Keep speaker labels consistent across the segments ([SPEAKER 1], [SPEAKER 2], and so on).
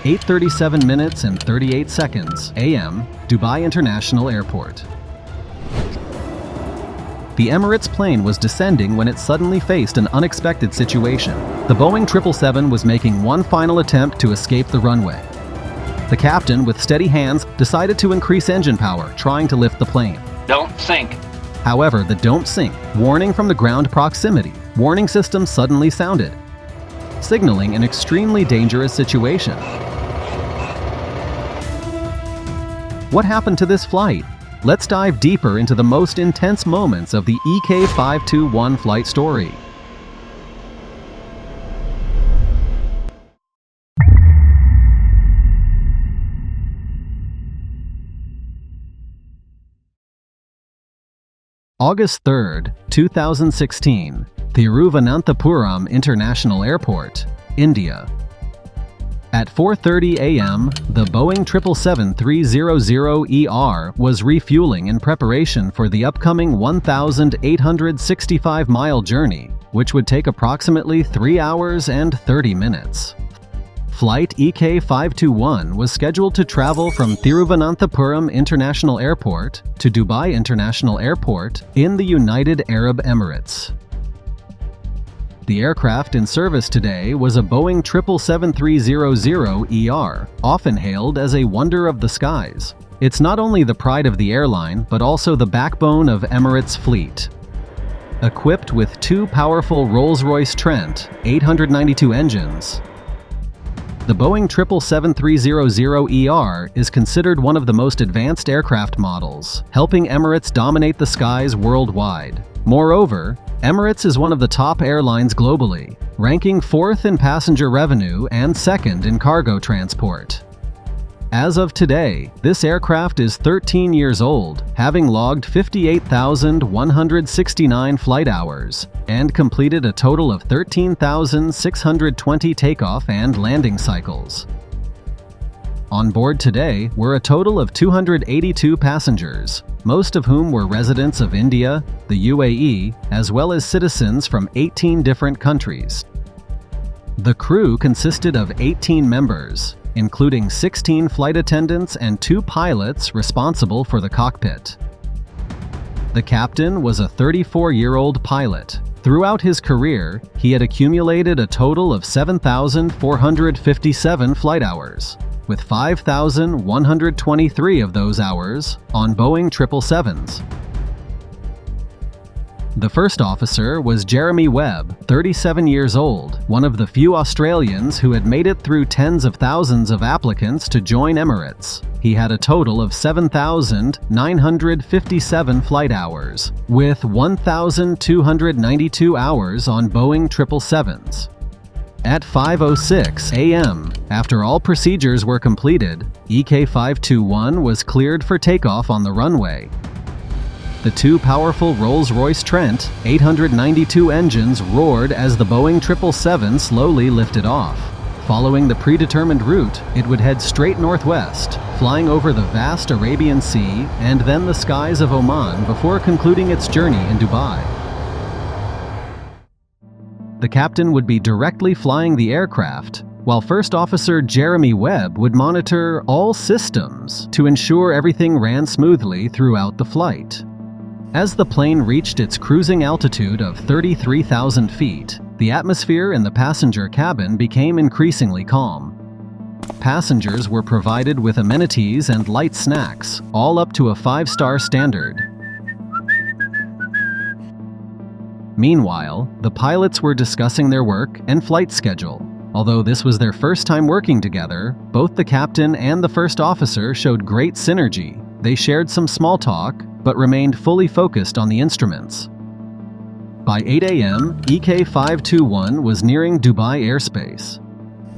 [SPEAKER 1] 8:37 minutes and 38 seconds a.m., Dubai International Airport. The Emirates plane was descending when it suddenly faced an unexpected situation. The Boeing 777 was making one final attempt to escape the runway. The captain, with steady hands, decided to increase engine power, trying to lift the plane.
[SPEAKER 2] Don't sink.
[SPEAKER 1] However, the "don't sink" warning from the ground proximity warning system suddenly sounded, signaling an extremely dangerous situation. What happened to this flight? Let's dive deeper into the most intense moments of the EK521 flight story. August 3, 2016, Thiruvananthapuram International Airport, India. At 4:30 a.m., the Boeing 777-300ER was refueling in preparation for the upcoming 1,865-mile journey, which would take approximately 3 hours and 30 minutes. Flight EK521 was scheduled to travel from Thiruvananthapuram International Airport to Dubai International Airport in the United Arab Emirates. The aircraft in service today was a Boeing 777-300ER, often hailed as a wonder of the skies. It's not only the pride of the airline, but also the backbone of Emirates' fleet. Equipped with two powerful Rolls-Royce Trent 892 engines, the Boeing 777-300ER is considered one of the most advanced aircraft models, helping Emirates dominate the skies worldwide. Moreover, Emirates is one of the top airlines globally, ranking 4th in passenger revenue and 2nd in cargo transport. As of today, this aircraft is 13 years old, having logged 58,169 flight hours and completed a total of 13,620 takeoff and landing cycles. On board today were a total of 282 passengers, most of whom were residents of India, the UAE, as well as citizens from 18 different countries. The crew consisted of 18 members, including 16 flight attendants and 2 pilots responsible for the cockpit. The captain was a 34-year-old pilot. Throughout his career, he had accumulated a total of 7,457 flight hours, with 5,123 of those hours on Boeing 777s. The first officer was Jeremy Webb, 37 years old, one of the few Australians who had made it through tens of thousands of applicants to join Emirates. He had a total of 7,957 flight hours, with 1,292 hours on Boeing 777s. At 5:06 a.m., after all procedures were completed, EK521 was cleared for takeoff on the runway. The two powerful Rolls-Royce Trent 892 engines roared as the Boeing 777 slowly lifted off. Following the predetermined route, it would head straight northwest, flying over the vast Arabian Sea and then the skies of Oman before concluding its journey in Dubai. The captain would be directly flying the aircraft, while First Officer Jeremy Webb would monitor all systems to ensure everything ran smoothly throughout the flight. As the plane reached its cruising altitude of 33,000 feet, the atmosphere in the passenger cabin became increasingly calm. Passengers were provided with amenities and light snacks, all up to a 5-star standard. Meanwhile, the pilots were discussing their work and flight schedule. Although this was their first time working together, both the captain and the first officer showed great synergy. They shared some small talk, but remained fully focused on the instruments. By 8 a.m., EK521 was nearing Dubai airspace.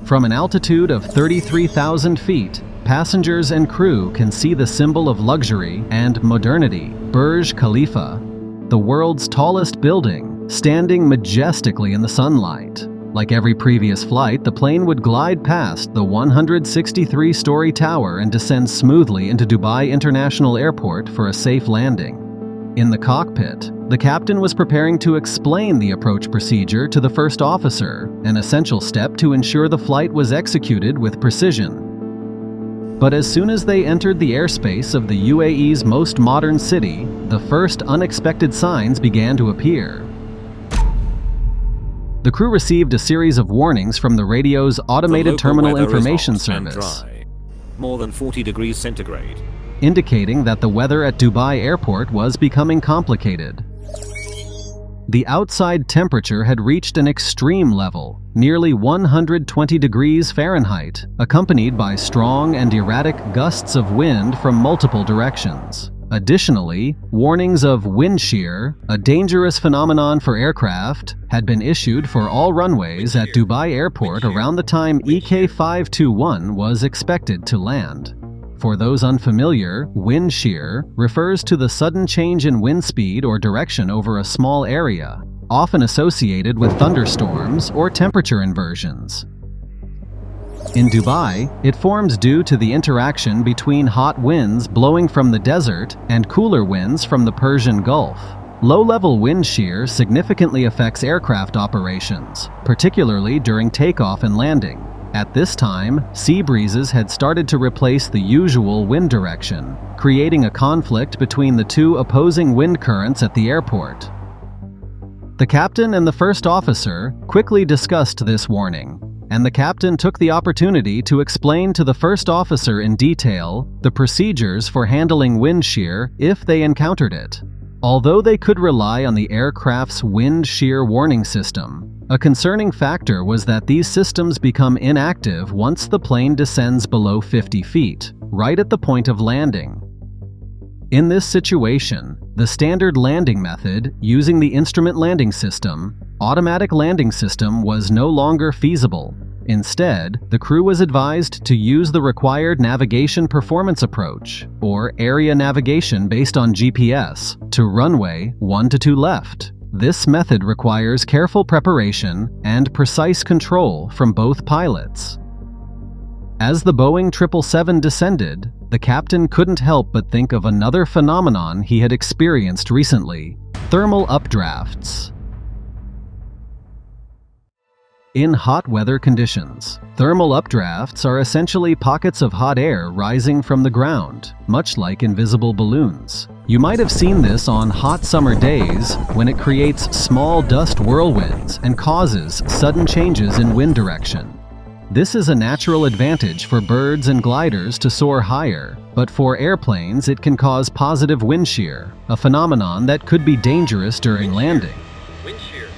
[SPEAKER 1] From an altitude of 33,000 feet, passengers and crew can see the symbol of luxury and modernity, Burj Khalifa, the world's tallest building, standing majestically in the sunlight. Like every previous flight, the plane would glide past the 163-story tower and descend smoothly into Dubai International Airport for a safe landing. In the cockpit, The captain was preparing to explain the approach procedure to the first officer, an essential step to ensure the flight was executed with precision. But as soon as they entered the airspace of the UAE's most modern city, the first unexpected signs began to appear. The crew received a series of warnings from the radio's automated terminal information service,
[SPEAKER 2] more than 40 degrees centigrade,
[SPEAKER 1] indicating that the weather at Dubai airport was becoming complicated. The outside temperature had reached an extreme level, nearly 120 degrees Fahrenheit, accompanied by strong and erratic gusts of wind from multiple directions. Additionally, warnings of wind shear, a dangerous phenomenon for aircraft, had been issued for all runways at Dubai airport around the time EK521 was expected to land. For those unfamiliar, wind shear refers to the sudden change in wind speed or direction over a small area, often associated with thunderstorms or temperature inversions. In Dubai, it forms due to the interaction between hot winds blowing from the desert and cooler winds from the Persian Gulf. Low-level wind shear significantly affects aircraft operations, particularly during takeoff and landing. At this time, sea breezes had started to replace the usual wind direction, creating a conflict between the two opposing wind currents at the airport. The captain and the first officer quickly discussed this warning, and the captain took the opportunity to explain to the first officer in detail the procedures for handling wind shear if they encountered it. Although they could rely on the aircraft's wind shear warning system, a concerning factor was that these systems become inactive once the plane descends below 50 feet, right at the point of landing. In this situation, the standard landing method, using the instrument landing system, automatic landing system, was no longer feasible. Instead, the crew was advised to use the required navigation performance approach, or area navigation based on GPS, to runway 12 left. This method requires careful preparation and precise control from both pilots. As the Boeing 777 descended, the captain couldn't help but think of another phenomenon he had experienced recently: thermal updrafts. In hot weather conditions, thermal updrafts are essentially pockets of hot air rising from the ground, much like invisible balloons. You might have seen this on hot summer days when it creates small dust whirlwinds and causes sudden changes in wind direction. This is a natural advantage for birds and gliders to soar higher, but for airplanes it can cause positive wind shear, a phenomenon that could be dangerous during landing.
[SPEAKER 2] wind shear,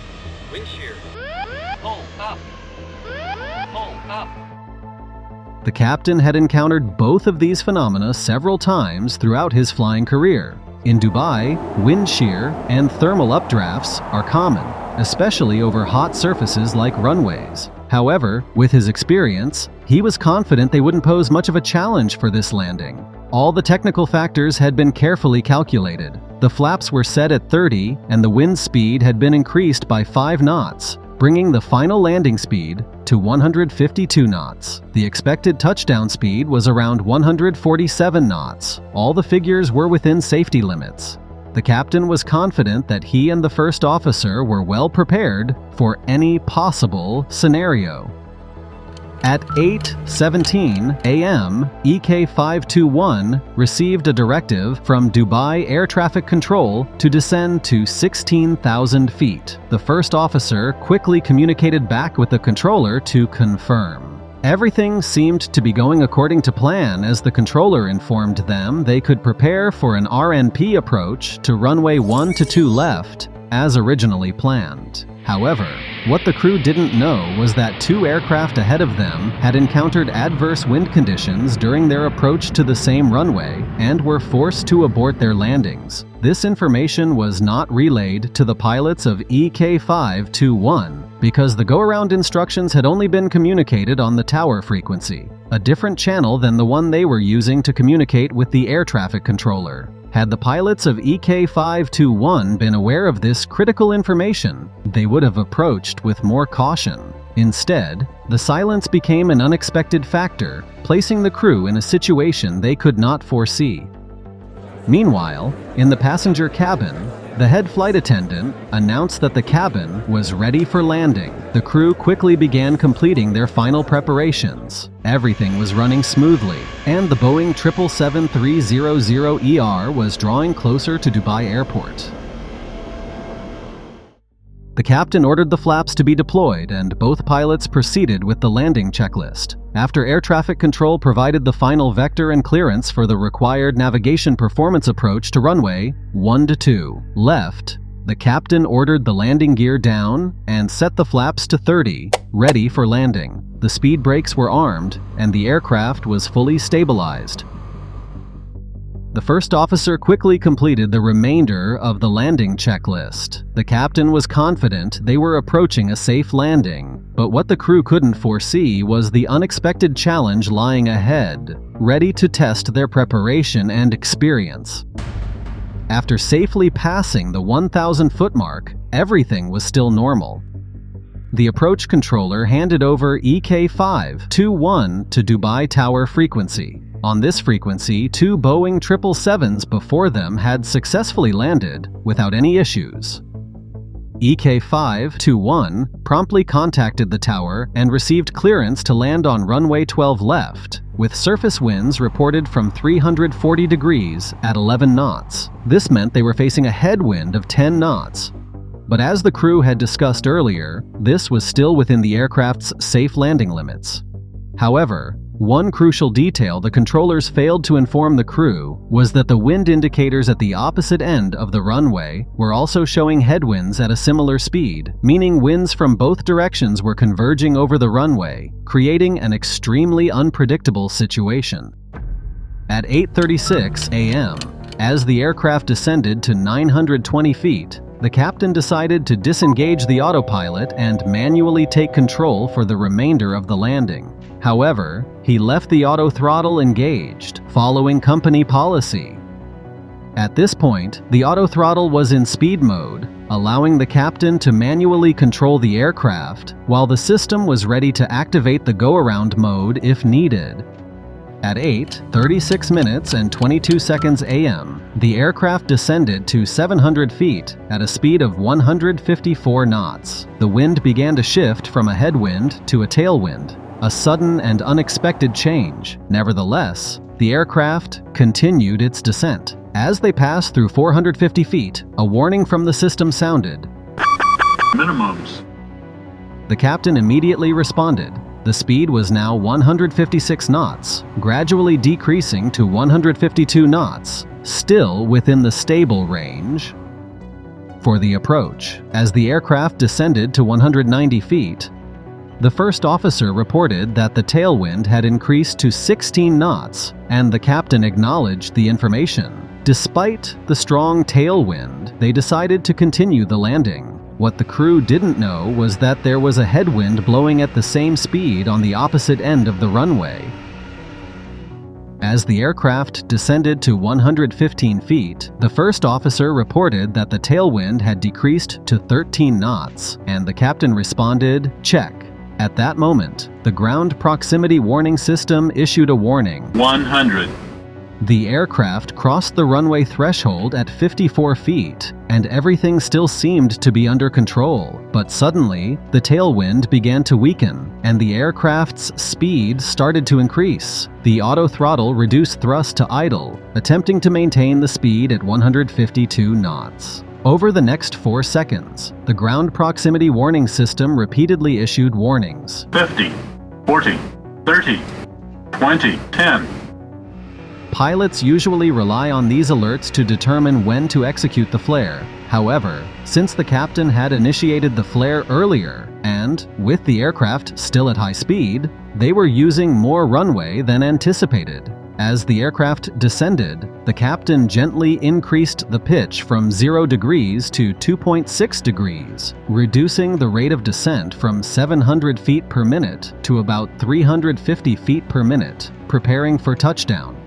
[SPEAKER 2] wind shear, pull up, pull up.
[SPEAKER 1] The captain had encountered both of these phenomena several times throughout his flying career. In Dubai, wind shear and thermal updrafts are common, especially over hot surfaces like runways. However, with his experience, he was confident they wouldn't pose much of a challenge for this landing. All the technical factors had been carefully calculated. The flaps were set at 30 and the wind speed had been increased by 5 knots, bringing the final landing speed to 152 knots. The expected touchdown speed was around 147 knots. All the figures were within safety limits. The captain was confident that he and the first officer were well prepared for any possible scenario. At 8:17 a.m., EK521 received a directive from Dubai Air Traffic Control to descend to 16,000 feet. The first officer quickly communicated back with the controller to confirm. Everything seemed to be going according to plan as the controller informed them they could prepare for an RNP approach to runway 12 left as originally planned. However, what the crew didn't know was that 2 aircraft ahead of them had encountered adverse wind conditions during their approach to the same runway and were forced to abort their landings. This information was not relayed to the pilots of EK521 because the go-around instructions had only been communicated on the tower frequency, a different channel than the one they were using to communicate with the air traffic controller. Had the pilots of EK521 been aware of this critical information, they would have approached with more caution. Instead, the silence became an unexpected factor, placing the crew in a situation they could not foresee. Meanwhile, in the passenger cabin, The head flight attendant announced that the cabin was ready for landing. The crew quickly began completing their final preparations. Everything was running smoothly, and the Boeing 777-300ER was drawing closer to Dubai Airport. The captain ordered the flaps to be deployed, and both pilots proceeded with the landing checklist. After air traffic control provided the final vector and clearance for the required navigation performance approach to runway 12 left, the captain ordered the landing gear down and set the flaps to 30, ready for landing. The speed brakes were armed, and the aircraft was fully stabilized. The first officer quickly completed the remainder of the landing checklist. The captain was confident they were approaching a safe landing, but what the crew couldn't foresee was the unexpected challenge lying ahead, ready to test their preparation and experience. After safely passing the 1,000-foot mark, everything was still normal. The approach controller handed over EK521 to Dubai Tower frequency. On this frequency, 2 Boeing 777s before them had successfully landed without any issues. EK521 promptly contacted the tower and received clearance to land on runway 12 left, with surface winds reported from 340 degrees at 11 knots. This meant they were facing a headwind of 10 knots. But as the crew had discussed earlier, this was still within the aircraft's safe landing limits. However, one crucial detail the controllers failed to inform the crew was that the wind indicators at the opposite end of the runway were also showing headwinds at a similar speed, meaning winds from both directions were converging over the runway, creating an extremely unpredictable situation. At 8:36 a.m., as the aircraft descended to 920 feet, the captain decided to disengage the autopilot and manually take control for the remainder of the landing. However, he left the auto throttle engaged, following company policy. At this point, the auto throttle was in speed mode, allowing the captain to manually control the aircraft, while the system was ready to activate the go-around mode if needed. At 8:36 minutes and 22 seconds a.m., the aircraft descended to 700 feet at a speed of 154 knots. The wind began to shift from a headwind to a tailwind, a sudden and unexpected change. Nevertheless, the aircraft continued its descent. As they passed through 450 feet, a warning from the system sounded.
[SPEAKER 2] Minimums.
[SPEAKER 1] The captain immediately responded. The speed was now 156 knots, gradually decreasing to 152 knots, still within the stable range. For the approach, as the aircraft descended to 190 feet, the first officer reported that the tailwind had increased to 16 knots, and the captain acknowledged the information. Despite the strong tailwind, they decided to continue the landing. What the crew didn't know was that there was a headwind blowing at the same speed on the opposite end of the runway. As the aircraft descended to 115 feet, the first officer reported that the tailwind had decreased to 13 knots, and the captain responded, "Check." At that moment, the ground proximity warning system issued a warning.
[SPEAKER 2] 100.
[SPEAKER 1] The aircraft crossed the runway threshold at 54 feet, and everything still seemed to be under control. But suddenly, the tailwind began to weaken, and the aircraft's speed started to increase. The auto throttle reduced thrust to idle, attempting to maintain the speed at 152 knots. Over the next 4 seconds, the ground proximity warning system repeatedly issued warnings.
[SPEAKER 2] 50, 40, 30, 20, 10.
[SPEAKER 1] Pilots usually rely on these alerts to determine when to execute the flare. However, since the captain had initiated the flare earlier, and with the aircraft still at high speed, they were using more runway than anticipated. As the aircraft descended, the captain gently increased the pitch from 0 degrees to 2.6 degrees, reducing the rate of descent from 700 feet per minute to about 350 feet per minute, preparing for touchdown.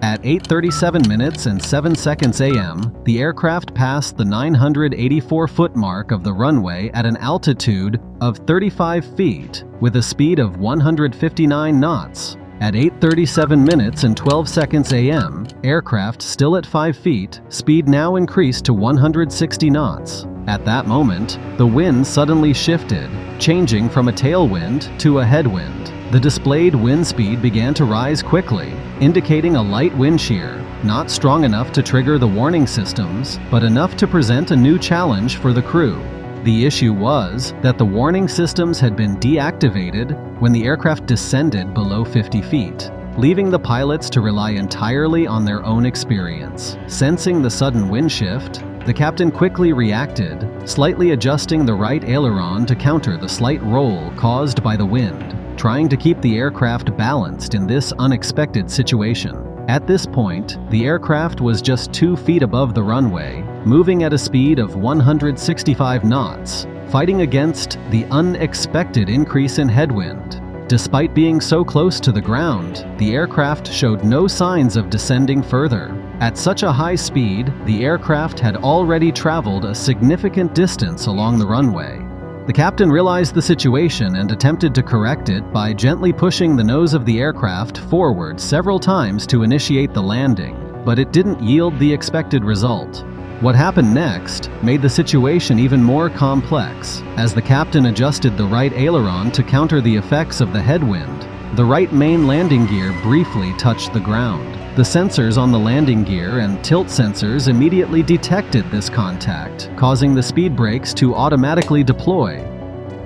[SPEAKER 1] At 8:37 minutes and 7 seconds a.m., the aircraft passed the 984-foot mark of the runway at an altitude of 35 feet with a speed of 159 knots. At 8:37 minutes and 12 seconds a.m., aircraft still at 5 feet, speed now increased to 160 knots. At that moment, the wind suddenly shifted, changing from a tailwind to a headwind. The displayed wind speed began to rise quickly, indicating a light wind shear, not strong enough to trigger the warning systems, but enough to present a new challenge for the crew. The issue was that the warning systems had been deactivated when the aircraft descended below 50 feet, leaving the pilots to rely entirely on their own experience. Sensing the sudden wind shift, the captain quickly reacted, slightly adjusting the right aileron to counter the slight roll caused by the wind, trying to keep the aircraft balanced in this unexpected situation. At this point, the aircraft was just 2 feet above the runway, moving at a speed of 165 knots, fighting against the unexpected increase in headwind. Despite being so close to the ground, the aircraft showed no signs of descending further. At such a high speed, the aircraft had already traveled a significant distance along the runway. The captain realized the situation and attempted to correct it by gently pushing the nose of the aircraft forward several times to initiate the landing, but it didn't yield the expected result. What happened next made the situation even more complex. As the captain adjusted the right aileron to counter the effects of the headwind, the right main landing gear briefly touched the ground. The sensors on the landing gear and tilt sensors immediately detected this contact, causing the speed brakes to automatically deploy.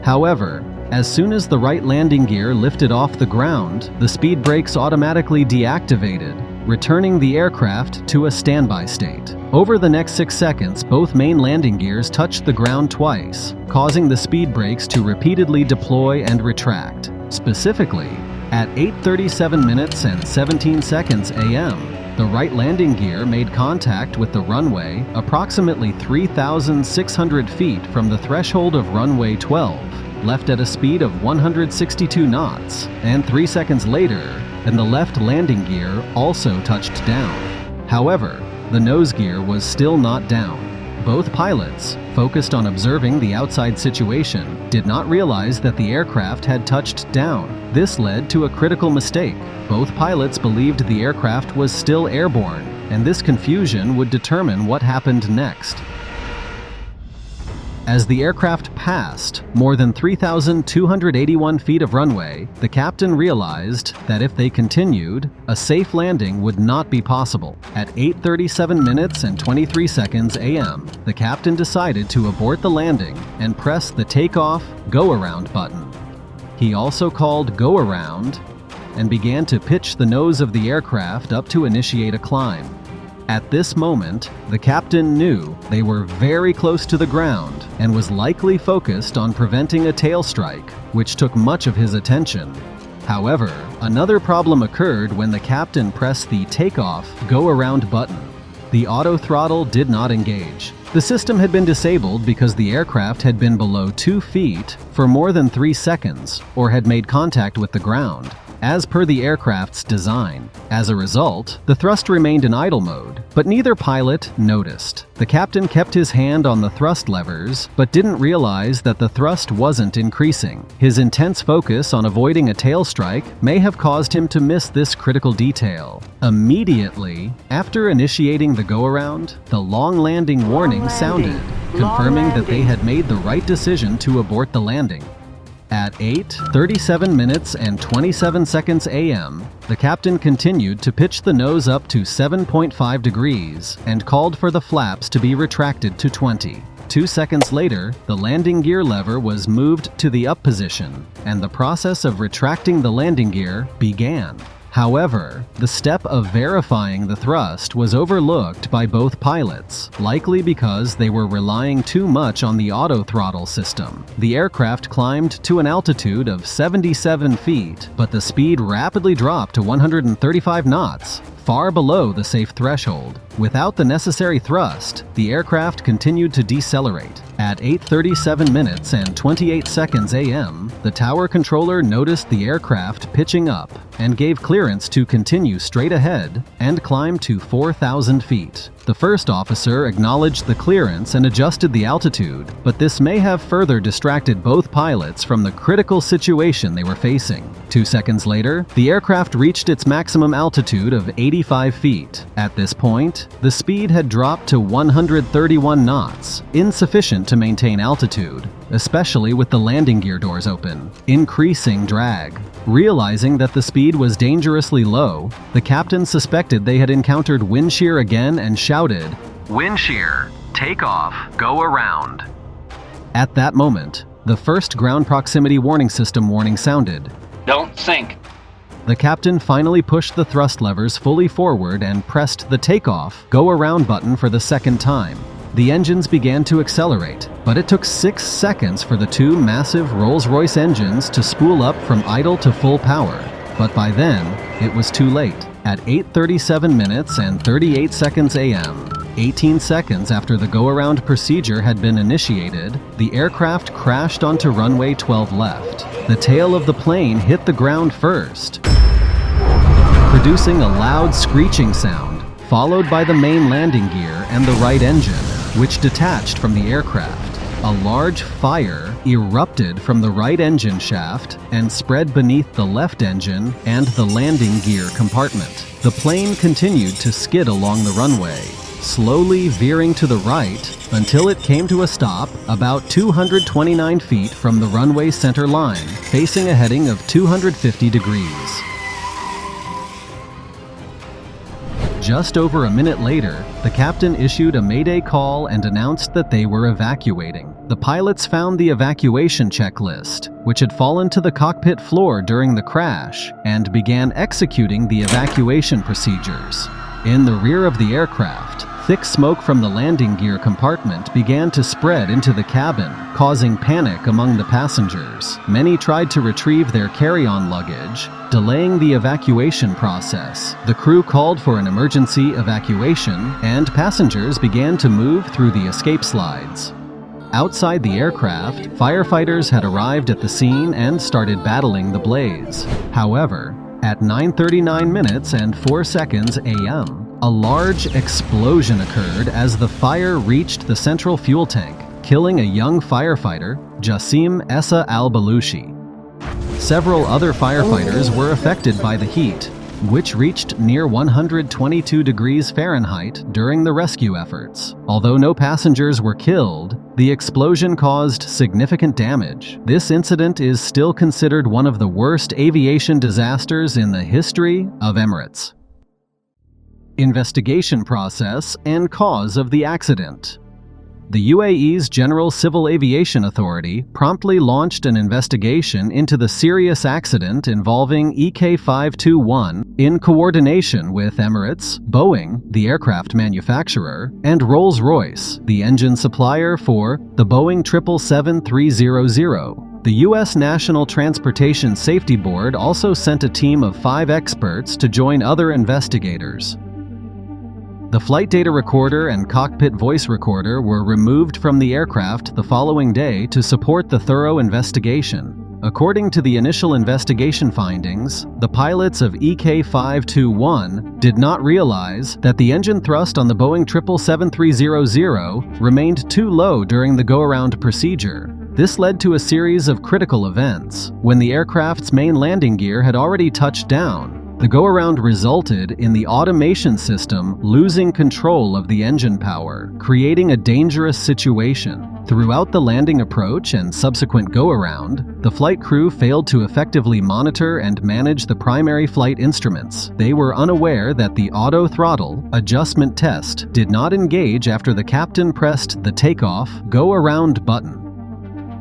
[SPEAKER 1] However, as soon as the right landing gear lifted off the ground, the speed brakes automatically deactivated, returning the aircraft to a standby state. Over the next 6 seconds, both main landing gears touched the ground twice, causing the speed brakes to repeatedly deploy and retract. Specifically, at 8:37 minutes and 17 seconds a.m., the right landing gear made contact with the runway approximately 3,600 feet from the threshold of runway 12, left at a speed of 162 knots, and 3 seconds later, and the left landing gear also touched down. However, the nose gear was still not down. Both pilots, focused on observing the outside situation, did not realize that the aircraft had touched down. This led to a critical mistake. Both pilots believed the aircraft was still airborne, and this confusion would determine what happened next. As the aircraft passed more than 3,281 feet of runway, the captain realized that if they continued, a safe landing would not be possible. At 8:37 minutes and 23 seconds a.m., the captain decided to abort the landing and press the takeoff go-around button. He also called go-around and began to pitch the nose of the aircraft up to initiate a climb. At this moment, the captain knew they were very close to the ground and was likely focused on preventing a tail strike, which took much of his attention. However, another problem occurred when the captain pressed the takeoff go-around button. The auto throttle did not engage. The system had been disabled because the aircraft had been below 2 feet for more than 3 seconds or had made contact with the ground, as per the aircraft's design. As a result, the thrust remained in idle mode, but neither pilot noticed. The captain kept his hand on the thrust levers, but didn't realize that the thrust wasn't increasing. His intense focus on avoiding a tail strike may have caused him to miss this critical detail. Immediately after initiating the go-around, the long landing warning sounded, confirming that they had made the right decision to abort the landing. At 8:37 minutes and 27 seconds a.m., the captain continued to pitch the nose up to 7.5 degrees and called for the flaps to be retracted to 20. 2 seconds later, the landing gear lever was moved to the up position, and the process of retracting the landing gear began. However, the step of verifying the thrust was overlooked by both pilots, likely because they were relying too much on the auto throttle system. The aircraft climbed to an altitude of 77 feet, but the speed rapidly dropped to 135 knots, far below the safe threshold. Without the necessary thrust, the aircraft continued to decelerate. At 8:37 minutes and 28 seconds a.m., the tower controller noticed the aircraft pitching up and gave clearance to continue straight ahead and climb to 4,000 feet. The first officer acknowledged the clearance and adjusted the altitude, but this may have further distracted both pilots from the critical situation they were facing. 2 seconds later, the aircraft reached its maximum altitude of 85 feet. At this point, the speed had dropped to 131 knots, insufficient to maintain altitude, especially with the landing gear doors open, increasing drag. Realizing that the speed was dangerously low, the captain suspected they had encountered wind shear again and shouted, "Wind shear! Take off! Go around!" At that moment, the first ground proximity warning system warning sounded.
[SPEAKER 2] Don't sink.
[SPEAKER 1] The captain finally pushed the thrust levers fully forward and pressed the takeoff, go around button for the second time. The engines began to accelerate, but it took 6 seconds for the two massive Rolls-Royce engines to spool up from idle to full power. But by then, it was too late. At 8:37 minutes and 38 seconds AM, 18 seconds after the go-around procedure had been initiated, the aircraft crashed onto runway 12 left. The tail of the plane hit the ground first, producing a loud screeching sound, followed by the main landing gear and the right engine, which detached from the aircraft. A large fire erupted from the right engine shaft and spread beneath the left engine and the landing gear compartment. The plane continued to skid along the runway, slowly veering to the right until it came to a stop about 229 feet from the runway center line, facing a heading of 250 degrees. Just over a minute later, the captain issued a mayday call and announced that they were evacuating. The pilots found the evacuation checklist, which had fallen to the cockpit floor during the crash, and began executing the evacuation procedures. In the rear of the aircraft, thick smoke from the landing gear compartment began to spread into the cabin, causing panic among the passengers. Many tried to retrieve their carry-on luggage, delaying the evacuation process. The crew called for an emergency evacuation, and passengers began to move through the escape slides. Outside the aircraft, firefighters had arrived at the scene and started battling the blaze. However, at 9:39 minutes and 4 seconds AM, a large explosion occurred as the fire reached the central fuel tank, killing a young firefighter, Jassim Essa al-Balushi. Several other firefighters were affected by the heat, which reached near 122 degrees Fahrenheit during the rescue efforts. Although no passengers were killed, the explosion caused significant damage. This incident is still considered one of the worst aviation disasters in the history of Emirates. Investigation process and cause of the accident. The UAE's General Civil Aviation Authority promptly launched an investigation into the serious accident involving EK521 in coordination with Emirates, Boeing, the aircraft manufacturer, and Rolls-Royce, the engine supplier for the Boeing 777-300. The U.S. National Transportation Safety Board also sent a team of 5 experts to join other investigators. The flight data recorder and cockpit voice recorder were removed from the aircraft the following day to support the thorough investigation. According to the initial investigation findings, the pilots of EK521 did not realize that the engine thrust on the Boeing 777-300 remained too low during the go-around procedure. This led to a series of critical events. When the aircraft's main landing gear had already touched down, the go-around resulted in the automation system losing control of the engine power, creating a dangerous situation. Throughout the landing approach and subsequent go-around, the flight crew failed to effectively monitor and manage the primary flight instruments. They were unaware that the auto throttle adjustment test did not engage after the captain pressed the takeoff go-around button.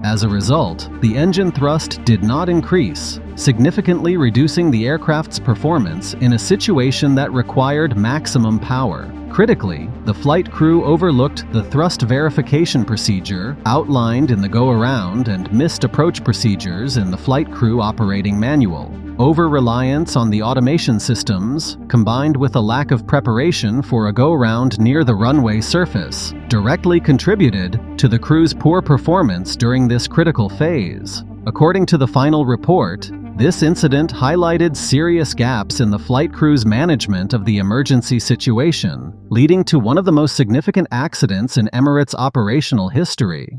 [SPEAKER 1] As a result, the engine thrust did not increase, significantly reducing the aircraft's performance in a situation that required maximum power. Critically, the flight crew overlooked the thrust verification procedure outlined in the go-around and missed approach procedures in the flight crew operating manual. Over-reliance on the automation systems, combined with a lack of preparation for a go-around near the runway surface, directly contributed to the crew's poor performance during this critical phase. According to the final report, This incident highlighted serious gaps in the flight crew's management of the emergency situation, leading to one of the most significant accidents in Emirates' operational history.